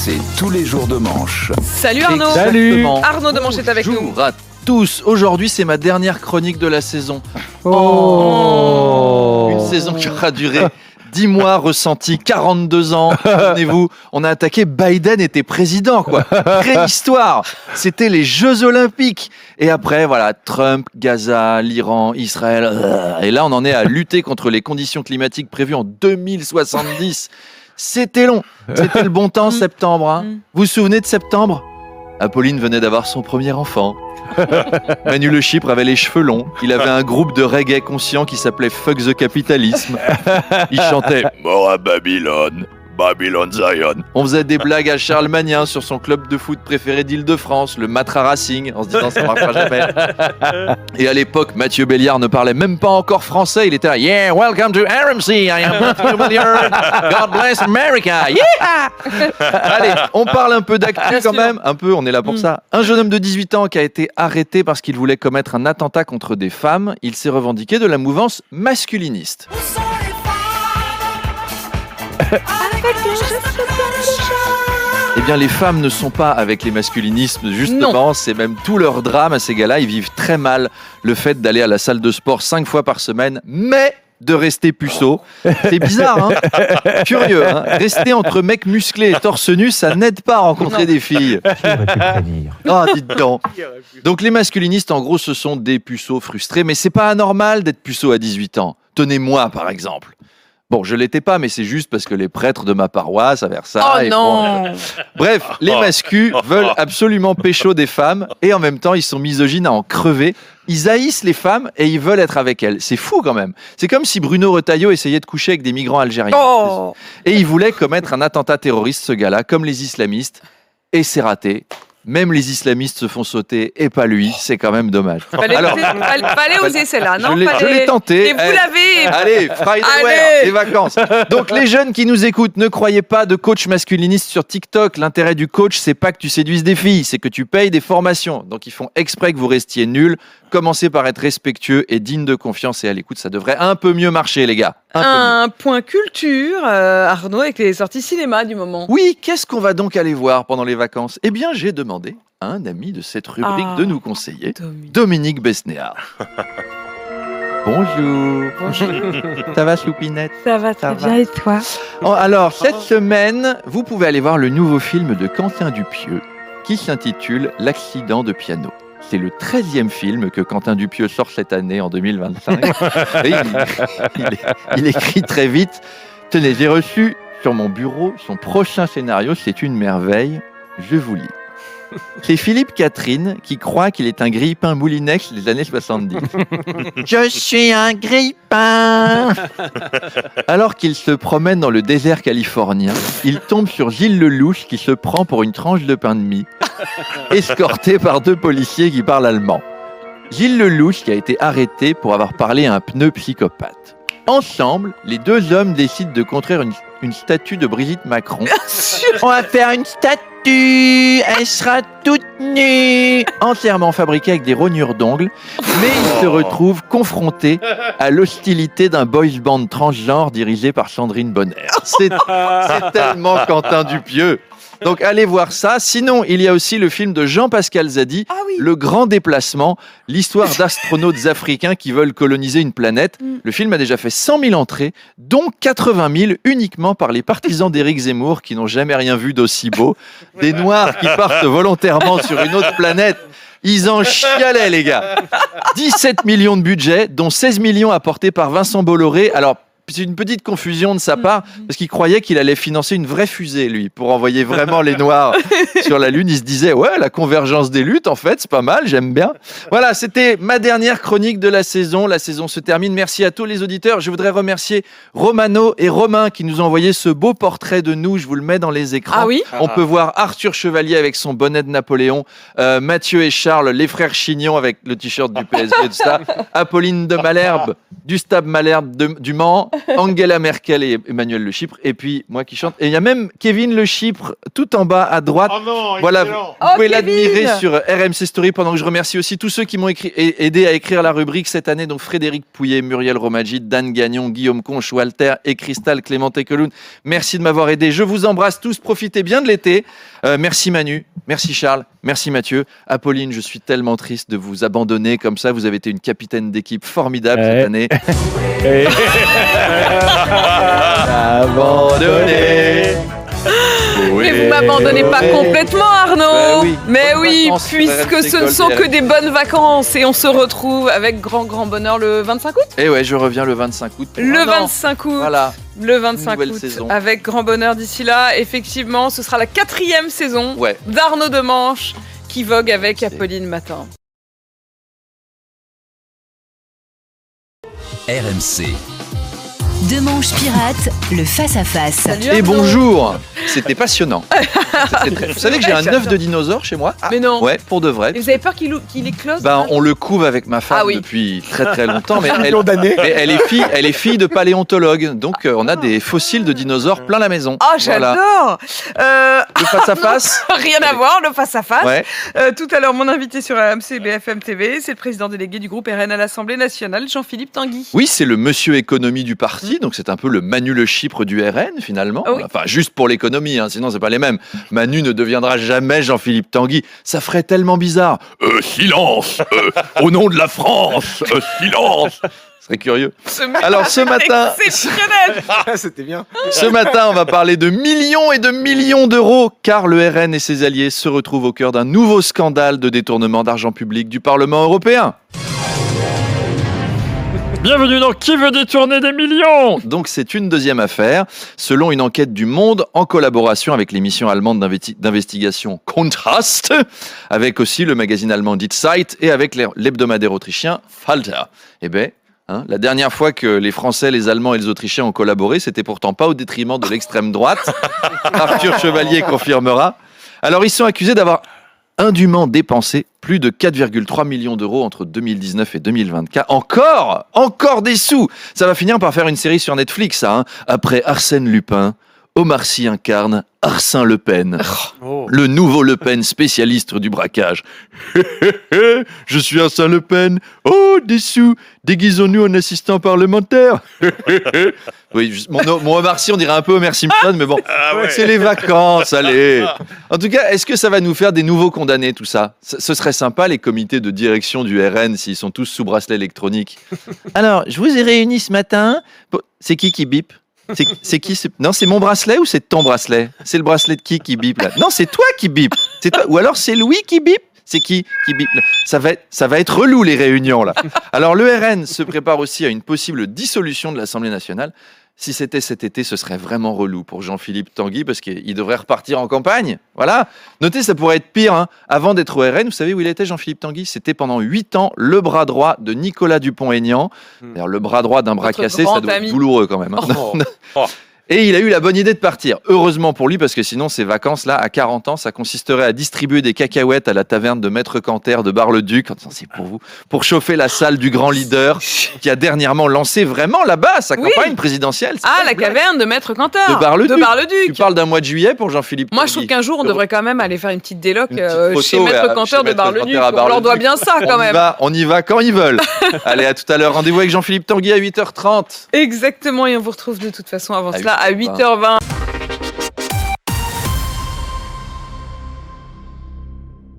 C'est tous les jours de manche. Salut Arnaud. Salut. Arnaud de Manche est avec nous. Bonjour à tous. Aujourd'hui, c'est ma dernière chronique de la saison. Une saison qui aura duré 10 mois, ressenti 42 ans. Souvenez-vous, on a attaqué, Biden était président, quoi. Préhistoire. C'était les Jeux Olympiques. Et après, voilà, Trump, Gaza, l'Iran, Israël. Et là, on en est à lutter contre les conditions climatiques prévues en 2070. C'était long. C'était le bon temps, septembre. Hein. Vous vous souvenez de septembre ? Apolline venait d'avoir son premier enfant. Manu Le Chypre avait les cheveux longs. Il avait un groupe de reggae conscient qui s'appelait Fuck the Capitalisme. Il chantait Mort à Babylone, Babylone Zion. On faisait des blagues à Charles Magnin sur son club de foot préféré d'Île-de-France, le Matra Racing, en se disant ça marchera jamais. Et à l'époque, Mathieu Béliard ne parlait même pas encore français. Il était là, yeah, welcome to RMC, I am Mathieu Béliard. God bless America, yeah. Allez, on parle un peu d'actu quand même. Un peu, on est là pour ça. Un jeune homme de 18 ans qui a été arrêté parce qu'il voulait commettre un attentat contre des femmes. Il s'est revendiqué de la mouvance masculiniste. Eh bien, les femmes ne sont pas avec les masculinismes, justement. Non. C'est même tout leur drame à ces gars-là. Ils vivent très mal le fait d'aller à la salle de sport 5 fois par semaine, mais de rester puceau. C'est bizarre, hein. Curieux, hein. Rester entre mecs musclés et torse nu, ça n'aide pas à rencontrer des filles. Ah, dites donc. Donc, les masculinistes, en gros, ce sont des puceaux frustrés, mais c'est pas anormal d'être puceau à 18 ans. Tenez-moi, par exemple. Bon, je l'étais pas, mais c'est juste parce que les prêtres de ma paroisse à Versailles... Oh non. Bref, les mascus veulent absolument pécho des femmes et en même temps, ils sont misogynes à en crever. Ils haïssent les femmes et ils veulent être avec elles. C'est fou quand même. C'est comme si Bruno Retailleau essayait de coucher avec des migrants algériens. Oh. Et il voulait commettre un attentat terroriste, ce gars-là, comme les islamistes. Et c'est raté. Même les islamistes se font sauter et pas lui, c'est quand même dommage. Fallait oser celle-là, non ? Je l'ai tenté. Et vous l'avez. Allez, Friday Wear, les vacances. Donc les jeunes qui nous écoutent, ne croyez pas de coach masculiniste sur TikTok. L'intérêt du coach, c'est pas que tu séduises des filles, c'est que tu payes des formations. Donc ils font exprès que vous restiez nuls. Commencez par être respectueux et digne de confiance et à l'écoute, ça devrait un peu mieux marcher, les gars. Un point culture, Arnaud, avec les sorties cinéma du moment. Oui, qu'est-ce qu'on va donc aller voir pendant les vacances ? Eh bien, j'ai demandé à un ami de cette rubrique de nous conseiller, Dominique Besnéard. Bonjour. Ça va, Choupinette ? Ça va très bien, et toi ? Alors, cette semaine, vous pouvez aller voir le nouveau film de Quentin Dupieux qui s'intitule L'accident de piano. C'est le 13e film que Quentin Dupieux sort cette année, en 2025. Et il écrit très vite. Tenez, j'ai reçu sur mon bureau son prochain scénario, c'est une merveille. Je vous lis. C'est Philippe Catherine qui croit qu'il est un grille-pain Moulinex des années 70. Je suis un grille-pain. Alors qu'il se promène dans le désert californien, il tombe sur Gilles Lelouch qui se prend pour une tranche de pain de mie, escorté par 2 policiers qui parlent allemand. Gilles Lelouch qui a été arrêté pour avoir parlé à un pneu psychopathe. Ensemble, les 2 hommes décident de construire une statue de Brigitte Macron. On va faire une statue, elle sera toute nue, entièrement fabriquée avec des rognures d'ongles, mais ils se retrouvent confrontés à l'hostilité d'un boys band transgenre dirigé par Sandrine Bonner. C'est tellement Quentin Dupieux. Donc allez voir ça. Sinon, il y a aussi le film de Jean-Pascal Zadi, Le Grand Déplacement, l'histoire d'astronautes africains qui veulent coloniser une planète. Le film a déjà fait 100 000 entrées, dont 80 000 uniquement par les partisans d'Éric Zemmour qui n'ont jamais rien vu d'aussi beau. Des Noirs qui partent volontairement sur une autre planète. Ils en chialaient, les gars. 17 millions de budget, dont 16 millions apportés par Vincent Bolloré. Alors, c'est une petite confusion de sa part, parce qu'il croyait qu'il allait financer une vraie fusée, lui, pour envoyer vraiment les Noirs sur la Lune. Il se disait, ouais, la convergence des luttes, en fait, c'est pas mal, j'aime bien. Voilà, c'était ma dernière chronique de la saison. La saison se termine. Merci à tous les auditeurs. Je voudrais remercier Romano et Romain qui nous ont envoyé ce beau portrait de nous. Je vous le mets dans les écrans. Ah oui ? On peut voir Arthur Chevalier avec son bonnet de Napoléon, Mathieu et Charles, les frères Chignon avec le t-shirt du PSG et tout ça, Apolline de Malherbe, du Stade Malherbe du Mans, Angela Merkel et Emmanuel Le Chypre, et puis moi qui chante. Et il y a même Kevin Le Chypre tout en bas à droite. Oh non, Voilà, excellent. vous pouvez Kevin l'admirer sur RMC Story, pendant que je remercie aussi tous ceux qui m'ont aidé à écrire la rubrique cette année. Donc Frédéric Pouillet, Muriel Romagid, Dan Gagnon, Guillaume Conche, Walter et Cristal Clément Tekeloun. Merci de m'avoir aidé. Je vous embrasse tous. Profitez bien de l'été. Merci Manu, merci Charles, merci Mathieu. Apolline, je suis tellement triste de vous abandonner comme ça. Vous avez été une capitaine d'équipe formidable cette année. Abandonné. Mais vous m'abandonnez pas complètement, Arnaud. oui. Mais Bonnes oui, vacances sur puisque RMC ce ne Gold sont et que des bonnes vacances et on se retrouve avec grand bonheur le 25 août. Et ouais, je reviens le 25 août. pour Le un an. 25 août. Voilà. Le 25 Nouvelle août, saison. avec grand bonheur d'ici là. Effectivement, ce sera la 4e saison Ouais. d'Arnaud Demanche qui vogue avec Apolline Matin. RMC. Demanche pirate, le face-à-face. Salut Et Arnaud. bonjour. C'était passionnant. Vous savez que j'ai un œuf de dinosaure chez moi? Mais non. Ouais, pour de vrai. Et vous avez peur qu'il éclose Ben, on le couve avec ma femme Ah oui. depuis très longtemps, mais Millions d'années. elle est fille de paléontologue, donc on a des fossiles de dinosaures plein la maison. Ah, j'adore. Le face à face. Rien à voir, le face-à-face. Ouais. Tout à l'heure, mon invité sur AMC BFM TV, c'est le président délégué du groupe RN à l'Assemblée nationale, Jean-Philippe Tanguy. Oui, c'est le monsieur économie du parti, donc c'est un peu le Manu Le Chypre du RN finalement. Ah oui. Enfin, juste pour l'économie, hein, sinon c'est pas les mêmes. Manu ne deviendra jamais Jean-Philippe Tanguy. Ça ferait tellement bizarre. Silence au nom de la France silence. Ce serait curieux. Alors ce matin, Exceptionnel. C'était bien. ce matin, on va parler de millions et de millions d'euros, car le RN et ses alliés se retrouvent au cœur d'un nouveau scandale de détournement d'argent public du Parlement européen. Bienvenue dans Qui veut détourner des millions? Donc c'est une deuxième affaire, selon une enquête du Monde en collaboration avec l'émission allemande d'investigation Kontrast, avec aussi le magazine allemand Die Zeit et avec l'hebdomadaire autrichien Falter. Eh ben, la dernière fois que les Français, les Allemands et les Autrichiens ont collaboré, c'était pourtant pas au détriment de l'extrême droite. Arthur Chevalier confirmera. Alors ils sont accusés d'avoir indûment dépensé plus de 4,3 millions d'euros entre 2019 et 2024. Encore des sous. Ça va finir par faire une série sur Netflix, ça. Après Arsène Lupin, Omar Sy incarne Arsène Le Pen. Oh. Le nouveau Le Pen spécialiste du braquage. Je suis Arsène Le Pen. Oh, des sous. Déguisons-nous en assistant parlementaire. Oui, mon Omar Sy, on dirait un peu Homer Simpson, mais bon, c'est les vacances, allez. En tout cas, est-ce que ça va nous faire des nouveaux condamnés, tout ça? Ce serait sympa, les comités de direction du RN, s'ils sont tous sous bracelet électronique. Alors, je vous ai réunis ce matin. C'est qui bip? C'est qui? Non, c'est mon bracelet ou c'est ton bracelet? C'est le bracelet de qui bip là? Non, c'est toi qui bip. C'est toi. Ou alors c'est Louis qui bip? C'est qui bip? Ça va être relou les réunions là. Alors le RN se prépare aussi à une possible dissolution de l'Assemblée nationale. Si c'était cet été, ce serait vraiment relou pour Jean-Philippe Tanguy parce qu'il devrait repartir en campagne. Voilà. Notez, ça pourrait être pire. Avant d'être au RN, vous savez où il était, Jean-Philippe Tanguy? C'était pendant 8 ans le bras droit de Nicolas Dupont-Aignan. D'ailleurs, le bras droit d'un bras Notre cassé, grand ça doit ami. être douloureux quand même. Et il a eu la bonne idée de partir. Heureusement pour lui, parce que sinon, ses vacances-là, à 40 ans, ça consisterait à distribuer des cacahuètes à la taverne de Maître Canter de Bar-le-Duc. C'est pour vous. Pour chauffer la salle du grand leader qui a dernièrement lancé vraiment là-bas sa campagne présidentielle. C'est Ah, pas la une blague. caverne de Maître Canter. De Bar-le-Duc. Tu Bar-le-Duc. parles d'un mois de juillet pour Jean-Philippe Moi, Tanguy. je trouve qu'un jour, on devrait quand même aller faire une petite déloc Une petite photo, chez Maître ouais, Canter chez de Maître Bar-le-Duc. Canter à On leur doit Bar-le-Duc. bien ça quand même. On y va quand ils veulent. Allez, à tout à l'heure. Rendez-vous avec Jean-Philippe Tanguy à 8h30. Exactement, et on vous retrouve de toute façon avant À cela à 8h20. 8h20.